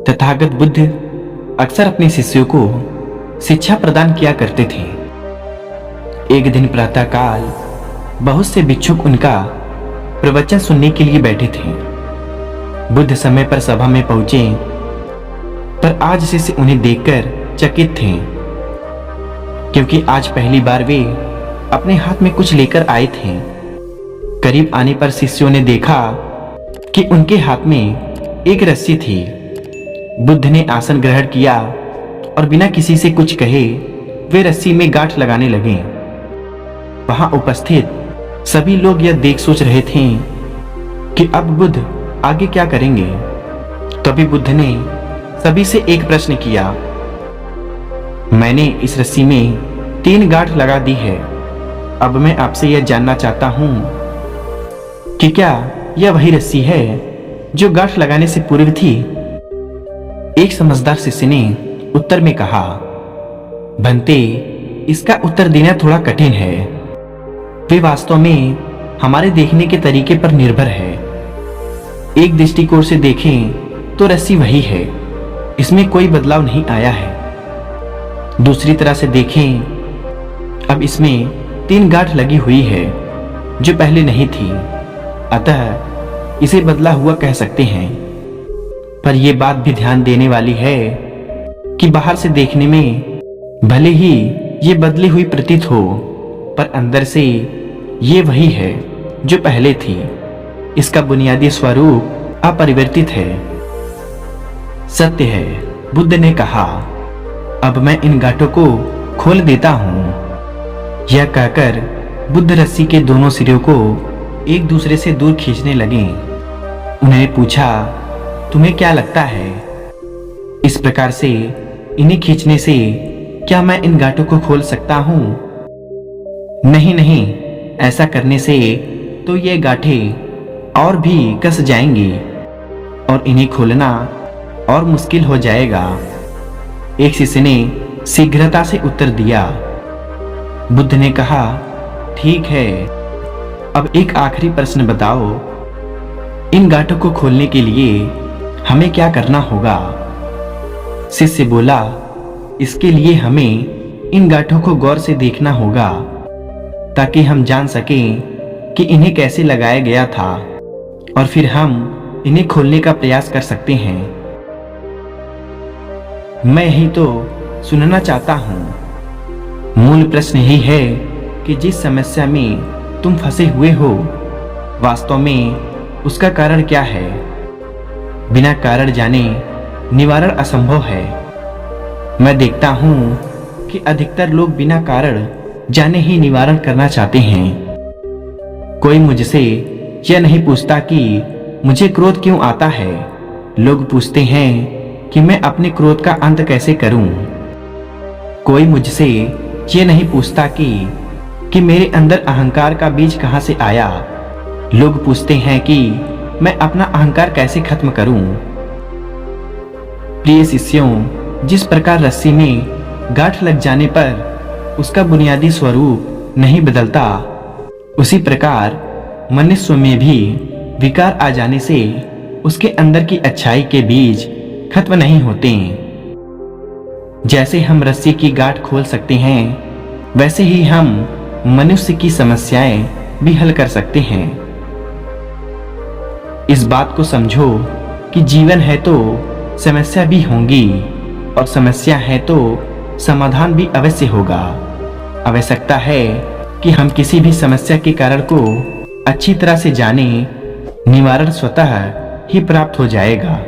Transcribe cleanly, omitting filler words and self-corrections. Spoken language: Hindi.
तथागत बुद्ध अक्सर अपने शिष्यों को शिक्षा प्रदान किया करते थे। एक दिन प्रातःकाल बहुत से भिक्षुक उनका प्रवचन सुनने के लिए बैठे थे। बुद्ध समय पर सभा में पहुंचे, पर आज शिष्य उन्हें देखकर चकित थे, क्योंकि आज पहली बार वे अपने हाथ में कुछ लेकर आए थे। करीब आने पर शिष्यों ने देखा कि उनके हाथ में एक रस्सी थी। बुद्ध ने आसन ग्रहण किया और बिना किसी से कुछ कहे वे रस्सी में गांठ लगाने लगे। वहां उपस्थित सभी लोग यह देख सोच रहे थे कि अब बुद्ध आगे क्या करेंगे। तभी बुद्ध ने सभी से एक प्रश्न किया, मैंने इस रस्सी में 3 गांठ लगा दी है। अब मैं आपसे यह जानना चाहता हूं कि क्या यह वही रस्सी है जो गांठ लगाने से पूर्व थी। एक समझदार शिष्य ने उत्तर में कहा, भंते, इसका उत्तर देना थोड़ा कठिन है। वे वास्तव में हमारे देखने के तरीके पर निर्भर है। एक दृष्टिकोण से देखें तो रस्सी वही है, इसमें कोई बदलाव नहीं आया है। दूसरी तरह से देखें, अब इसमें 3 गांठ लगी हुई है जो पहले नहीं थी, अतः इसे बदला हुआ कह सकते हैं। पर यह बात भी ध्यान देने वाली है कि बाहर से देखने में भले ही ये बदली हुई प्रतीत हो, पर अंदर से ये वही है जो पहले थी। इसका बुनियादी स्वरूप अपरिवर्तित है। सत्य है, बुद्ध ने कहा। अब मैं इन गांठों को खोल देता हूं। यह कहकर बुद्ध रस्सी के दोनों सिरों को एक दूसरे से दूर खींचने लगे। उन्होंने पूछा, तुम्हें क्या लगता है, इस प्रकार से इन्हें खींचने से क्या मैं इन गांठों को खोल सकता हूं? नहीं नहीं, ऐसा करने से तो ये गांठें और भी कस जाएंगी और इन्हें खोलना और मुश्किल हो जाएगा। एक शिष्य ने शीघ्रता से उत्तर दिया। बुद्ध ने कहा, ठीक है, अब एक आखिरी प्रश्न बताओ, इन गांठों को खोलने के लिए हमें क्या करना होगा? शिष्य बोला, इसके लिए हमें इन गांठों को गौर से देखना होगा ताकि हम जान सकें कि इन्हें कैसे लगाया गया था, और फिर हम इन्हें खोलने का प्रयास कर सकते हैं। मैं यही तो सुनना चाहता हूं। मूल प्रश्न यही है कि जिस समस्या में तुम फंसे हुए हो, वास्तव में उसका कारण क्या है। बिना कारण जाने निवारण असंभव है। मैं देखता हूं कि अधिकतर लोग बिना कारण जाने ही निवारण करना चाहते हैं। कोई मुझसे यह नहीं पूछता कि मुझे क्रोध क्यों आता है। लोग पूछते हैं कि मैं अपने क्रोध का अंत कैसे करूं। कोई मुझसे यह नहीं पूछता कि मेरे अंदर अहंकार का बीज कहां से आया। लोग पूछते हैं कि मैं अपना अहंकार कैसे खत्म करूं। प्रिय शिष्यों, जिस प्रकार रस्सी में गांठ लग जाने पर उसका बुनियादी स्वरूप नहीं बदलता, उसी प्रकार मनुष्य में भी विकार आ जाने से उसके अंदर की अच्छाई के बीज खत्म नहीं होते। जैसे हम रस्सी की गांठ खोल सकते हैं, वैसे ही हम मनुष्य की समस्याएं भी हल कर सकते हैं। इस बात को समझो कि जीवन है तो समस्या भी होंगी, और समस्या है तो समाधान भी अवश्य होगा। आवश्यकता है कि हम किसी भी समस्या के कारण को अच्छी तरह से जानें, निवारण स्वतः ही प्राप्त हो जाएगा।